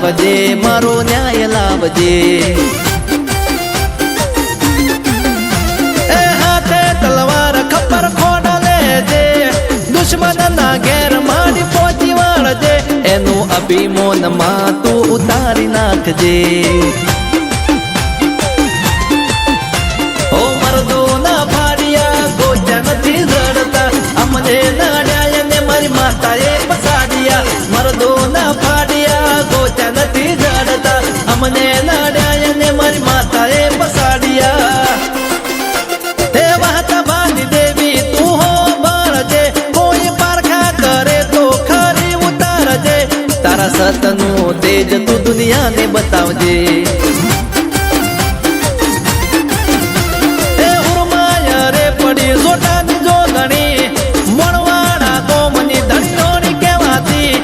લાવજે મારો ન્યાય લાવજે એ હાથે તલવાર ખબર ખોડ લેજે દુશ્મન ના ઘેર મારી પહોંચી વાળજે એનું અભિમાન માં તું ઉતારી નાખજે ઓ મરદો ના ફાડિયા ગોચા નથી જડતા અમને નાડ્યા ને મારી માતાએ પસાડ્યા મરદો ના ફાડિયા ગોચા નથી જડતા અમને નાડ્યા ને મારી માતાએ પસાડ્યા હે વાતા ભાની દેવી તું હો બળજે કોઈ પારખા કરે તો ખરી ઉતારજે તારા સતનું તેજ તું દુનિયાને બતાવજે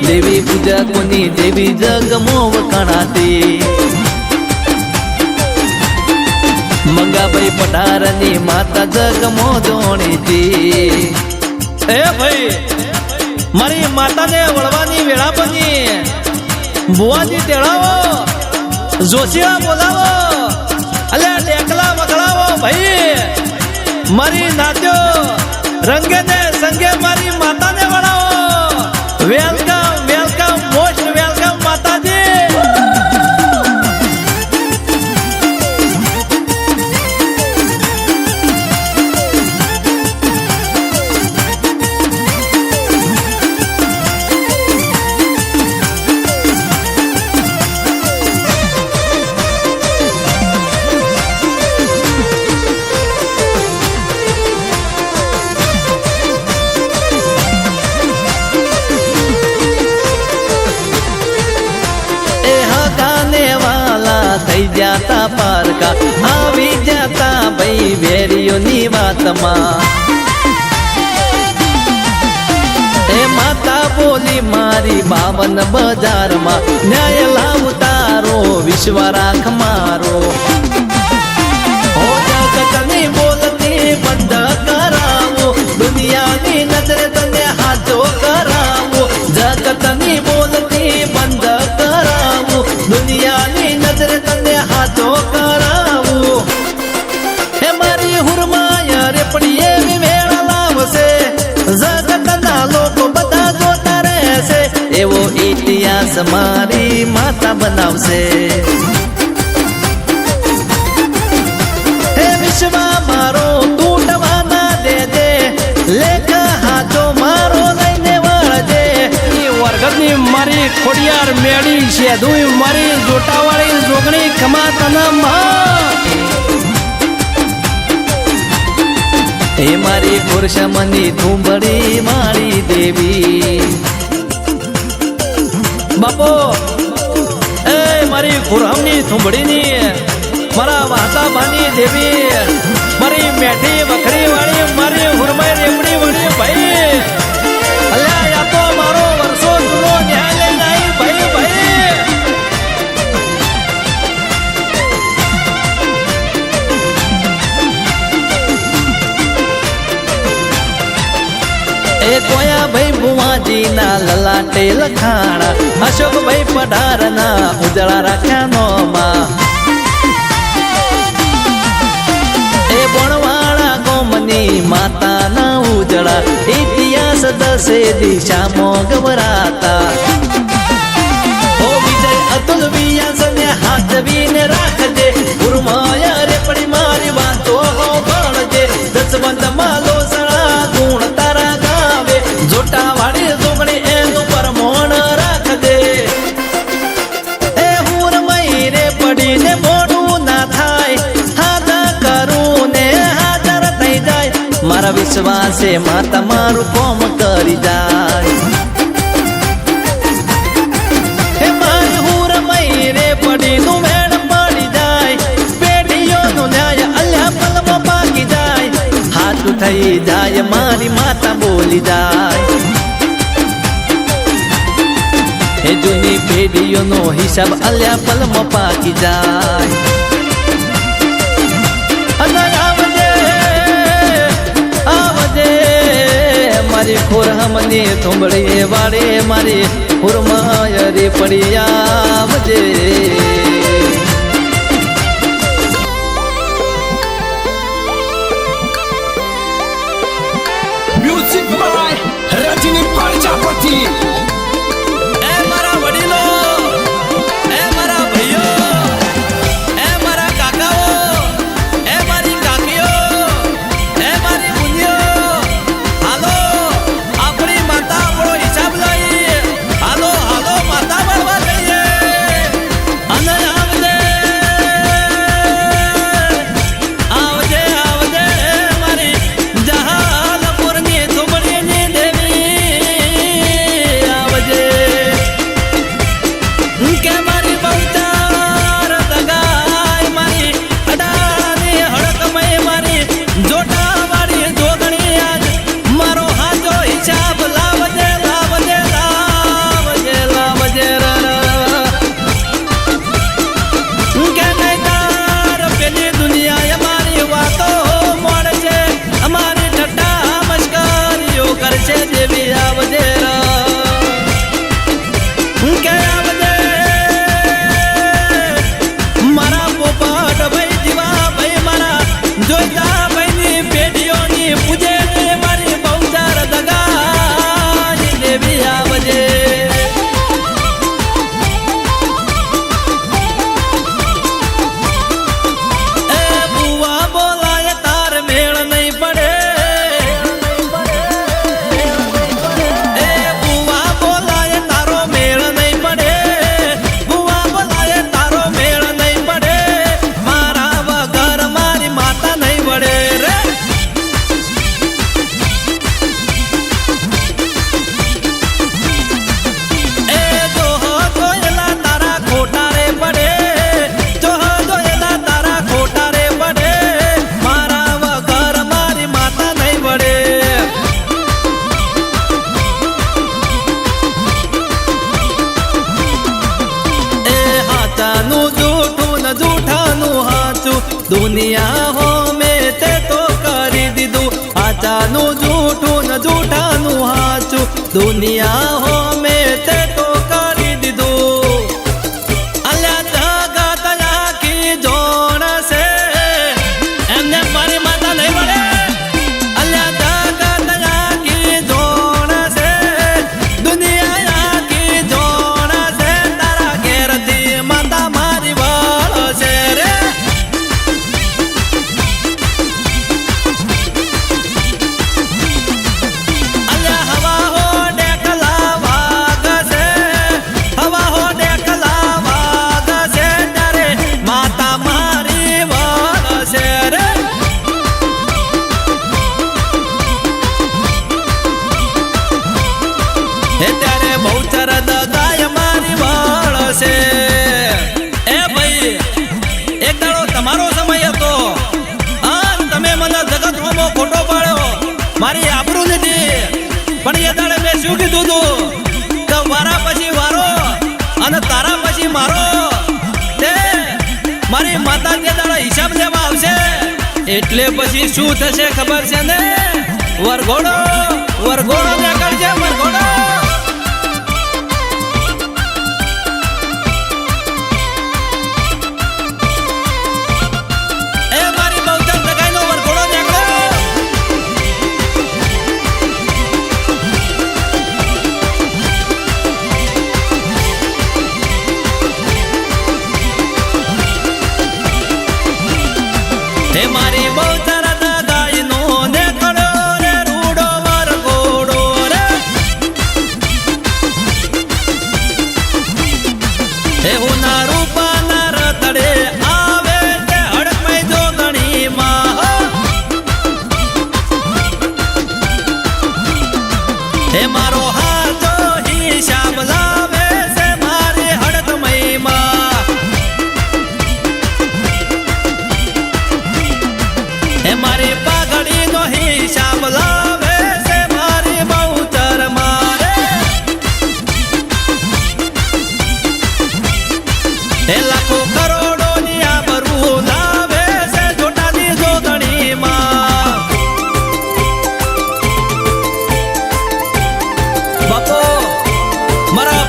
દેવી પૂજા કોની દેવી જગમો વખણાતી મંગાભાઈ પટારની માતા જગમો જોણીતી એ ભાઈ મારી માતાને વળવાની વેળા બની બુવાજી તેડાવો જોશીલા બોલાવો અલ્યા ટેકલા વખડાવો ભાઈ મારી નાત્યો રંગે ને સંગે મારી માતાને વળાવો વેલકમ વેલકમ મોસ્ટ વેલકમ માતાજી થઈ જાતા પારકા આવી જાતા ભાઈ વેરીઓની વાતમાં એ માતા બોલી મારી 52 બજારમાં ન્યાય લાવ તારો વિશ્વ રાખ મારો હો જગતની બોલતી બંધ કરાવો દુનિયાની નજરે તને હાથો કરાવો જગતની બોલતી બંધ કરાવો દુનિયાની નજરે તને હાથો કરાવું હે મારી હુરમાયા રે પડી એવી વેળા લાવશે જગતના લોકો બધા જોતા રહેશે એવો ઇતિહાસ મારી માતા બનાવશે હે વિશ્વ મારો તૂટવા ના દેજે લેખ હાથો મારો લઈને વળજે વર્ગની મારી ખોડિયાર મેળી છે દુઈ મારી જોટાવાળી જોગણી ખમા તના હે મારી પુરુષમની થુંબડી મારી દેવી બાપો એ મારી ખુરહમની થુંબડીની મારા વાતા ભાની દેવી મારી મેઠી વખરી વાળી મારી હુરમાઈ રેપડી વાળી ભાઈ અલ્યા યા તો મારો વર્ષો જૂનો ન્યાય લઈને આવી ભાઈ ભાઈ એ કોયા ભાઈ બુવાજી ના લલાટે લખાણા અશોક ભાઈ પઢારના ઉજળા રાખ્યા નોમાં એ બણવાળા ગોમની માતાના ઉજળા ઇતિહાસ દસે દિશામાં ગવરાતા ઓ વિજય અતુલ વિયાસને હાથવીને રાખજે ગુરુમાયા રે પડી મારી વાતો હો ભણજે દસવંત માલો સળા ગુણ તારા ગાવે જોટા વાળી જોગણી એનું પરમોણ રાખજે એ હુરમઈ રે પડીને મોડું ના થાય હાજર કરું ને હાજર થઈ જાય મારા વિશ્વાસે માં તમારું કોમ કરી જાય હે મારી હુરમઈ રે પડીનું વેણ પડી જાય પેઢીઓનો ન્યાય અલ્યા પલમાં પાકી જાય હાથું થઈ જાય મારી માતા બોલી જાય હે જૂની પેઢીઓનો હિસાબ અલ્યા પલમાં પાકી જાય આવજે મારી ખોરહમની થુંબડી વાળે મારી હુરમાય રે પડિયાવજે મ્યુઝિક બાય રજની પ્રજાપતિ એ મારા વડીલો એ મારા ભાઈઓ એ મારા કાકાઓ એ મારી કાકીઓ એ મારી બુનિઓ હાલો આપણી માતા આપણો હિસાબ લઈ હાલો હાલો માતા બનવા જઈએ અને આવજે આવજે આવજે મારી જહાલપુરની ઝુંપડીની દેવી આવજે કે મારી બહુચાર દગાય મારી અડાની હડકમય મારી જોટાવાળી જોગણી આજ મારો હાજો હિસાબ લાવજે લાવજે લાવજે લાવજે કે નહીં તાર પેલી દુનિયાએ મારી વાતો મળશે અમારી ઠટ્ટા મસ્કરીઓ કરશે દેવી આવજે કે આવજે મારા પોપટ ભાઈ જીવા ભાઈ મારા જોઈતા ભાઈની પેઢીઓની પૂજે મારી બહુચાર દગાની દેવી આવજે એ બુવા બોલાય તાર મેળ નહીં પડે એ બુવા બોલાય તારો મેળ નહીં પડે બુવા બોલાય તારો મેળ નહીં પડે મારા વગર મારી માતા નહીં વડે રે એ જોહો જોયેલા તારા ખોટા રે પડે જોહો જોયેલા તારા ખોટા રે પડે મારા વગર મારી માતા નહીં વડે એ હાચાનું જૂઠું ને જૂઠાનું હાચું દુનિયા હો મેં તે તો કરી દીધું હાચાનું જૂઠું ને જૂઠાનું હાચું દુનિયા હો મેં તે તો કરી દીધું અલ્યા જગત આખી જોણ છે એમને મારી માતા નહીં મળે અલ્યા જગત આખી જોણ છે દુનિયા આખી જોણ છે તારા ઘેરથી માતા મારી વળશે રે અલ્યા હવા હો ડેકલા વાગશે હવા હો ડેકલા વાગશે ત્યારે માતા મારી વળશે રે એ ત્યારે બહુચર દગાય મારી વળશે એ ભાઈ એક દાડો તમારો સમય હતો અને તમે મને જગત હોમો ખોટો પાડ્યો મારી આબરૂ લીધી પણ એ દાડે મેં શું કીધું તું કે વારા પછી વારો અને તારા પછી મારો તે મારી માતા તે દાડા હિસાબ લેવા આવશે એટલે પછી શું થશે ખબર છે ને વરઘોડો વરઘોડો નીકળશે વરઘોડો એ મારી બહુચર દગાઈનો વરઘોડો નીકળ્યો હે મારી બહુચર દગાઈનો નીકળ્યો રે રૂડો વરઘોડો રે હે હુના રૂપાના રતડે આવે તે હડકમય જોગણીમાં હે મારો હાથો હિસાબ લાવે છે મારી હડકમયમાં હે મારી પાઘડીનો હિસાબ લાવે છે મારી બહુચર મારે હે લાખો કરોડોની આબરૂ લાવે છે જોટાની જોગણીમાં બાપો મારા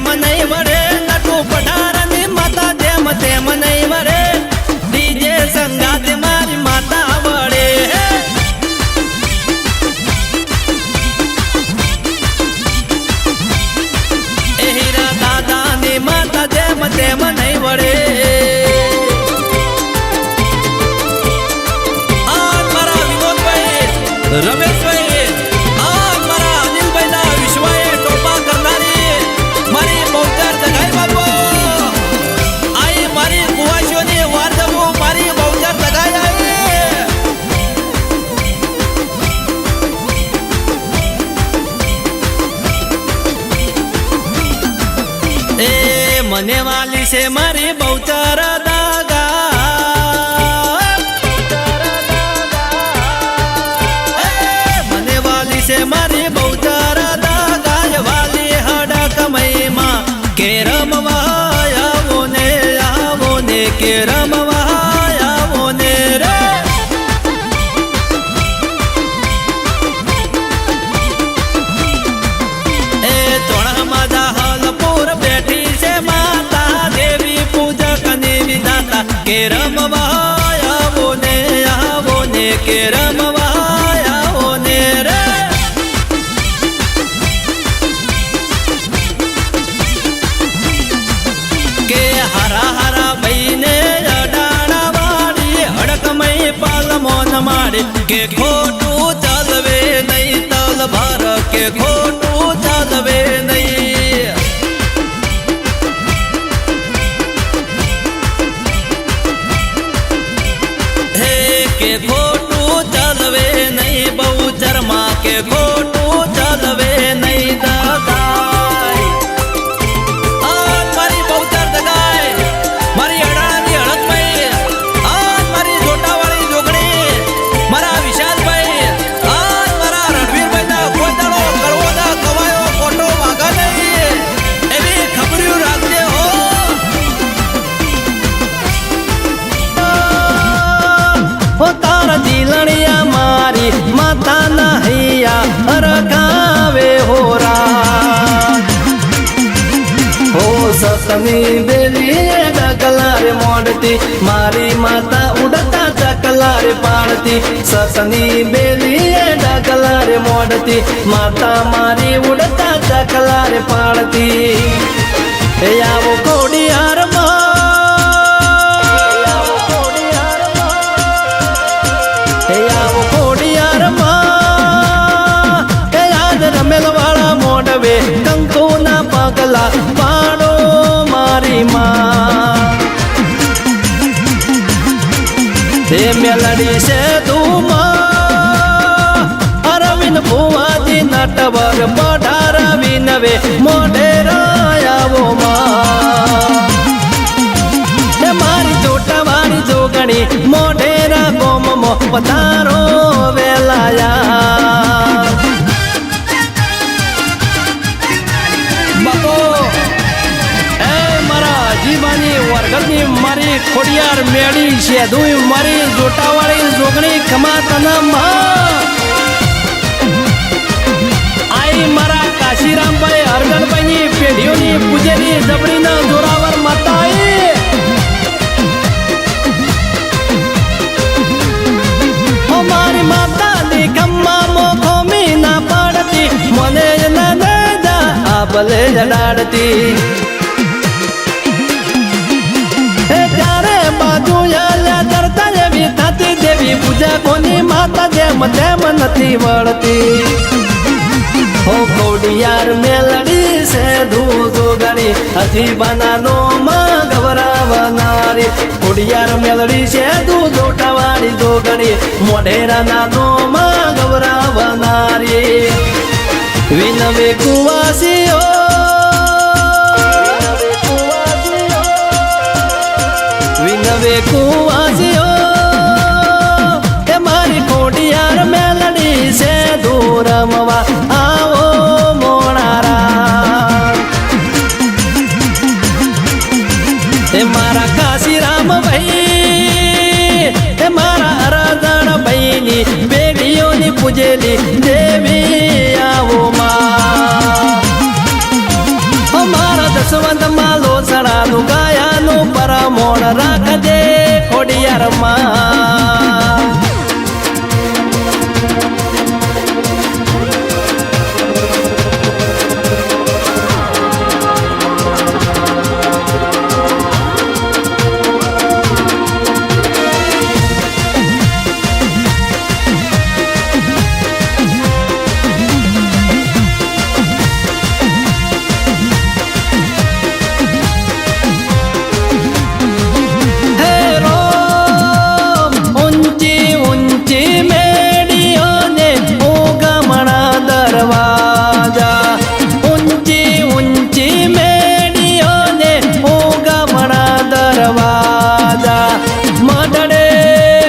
તેમ નહીં વળે નટુ પઢારની માતા જેમ તેમ નહીં વળે ડીજે સંગાત મારી માતા વળે એ હીરા દાદાની માતા જેમ તેમ નહીં વળે રમેશભાઈ આ મારા અનિલભાઈ ના વિશ્વાએ ટોપા કરનારી મારી બહુચર જગાઈ બાપો આઈ મારી કુવાસીઓની વાર જવું મારી બહુચર જગાઈ આવી એ મને વાલી છે મારી બહુચર મારી બહુચર દાગાય વાલી હડક મહીમાં કે રમવા આવો ને કે રમવા આવો ને રે એ તોણામાં જાહલપુર બેઠી છે માતા દેવી પૂજક ની વિધાતા કે રમવા આવો ને કે રમવા આવો ને રે કે હરા હરા ભાઈને અડાણા વાળી હડકમય પાલમોન માડી કે ખોટું ચાલવે નહીં તલ ભર કે ખોટું ચાલવે નહીં હે કે ખોટું ચાલવે નહીં બહુચરમાં કે ખોટું ચાલવે નહીં દાદા જીલણિયા મારી માતા ના હૈયા રખાવે હોરા હો સતની બેલી ડગલારે મોડતી મારી માતા ઉડતા ચકલારે પાડતી સતની બેલી ડગલારે મોડતી માતા મારી ઉડતા ચકલારે પાડતી એ આવો કોડિયાર રમેલવાળા મોડવે કંકુના પગલા પાડો મારી માં તે મેલડી છે ધૂમાં અરવિંદ ભુવાજી નટવર પઢારવી નવે મોઢેરા આવો માં મારી ચોટાવાળી જોગણી મોઢેરા ગોમમો પધારો વેલાયા વરગરની મારી ખોડિયાર મેળી છે દુઈ મારી જોટાવાળી જોગણી ખમાતના આઈ મારા કાશીરામભાઈ હરગણભાઈ ની પેઢીઓની પૂજેની જબડીના જોરાવર માતા મારી માતા ની ખમ્મા મોખો મીના પાડતી મને ના આ ભલે જડાડતી બાજુ કરતા એવી થતી દેવી પૂજા કોની માતા જેમ તેમ નથી વળતી હો કોડિયાર મેલડી છે ધૂધો ગણી હજી બનાનો માં ગવરાવનારી કોડિયાર મેલડી છે ધૂધો ટાવાળી જોગણી મોઢેરા નાનો માં ગવરાવનારી વિનવે કુવાસીઓ વિનવે કુવાસીઓ એ મારી કોડિયાર મેલડી છે દૂરમવા આવો મોણારા એ મારા કાશીરામ ભાઈ એ મારા રાધણ ભાઈની બેડીઓની પૂજેલી દેવી આવો માં મારા પદમાં લોસડાનું ગાયાનું પરમોણ રાખજે ખોડિયારમાં.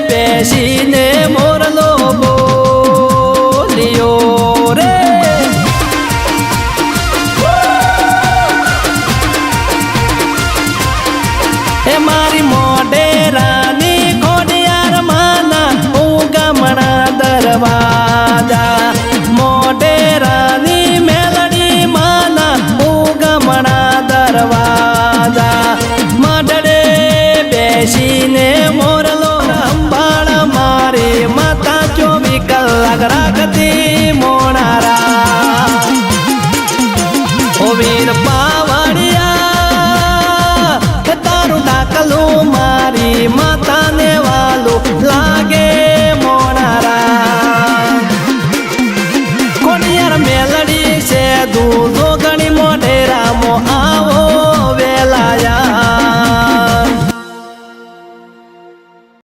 બેસીને મોરલો બોલ્યો રે, એ મારી મોઢેરાની ખોડિયાર માના ઉગમણા દરવાજા. મોઢેરાની મેલડી માના ઉગમણા દરવાજા. મઢડે બેસીને મોરલો માતા 24 કલાક રાખતી મોણારા. ઓ વીર પાવડિયા તારું ડાકલું મારી માતાને વાલું લાગે મોણારા. ખોડિયાર મેલડી છે દૂધો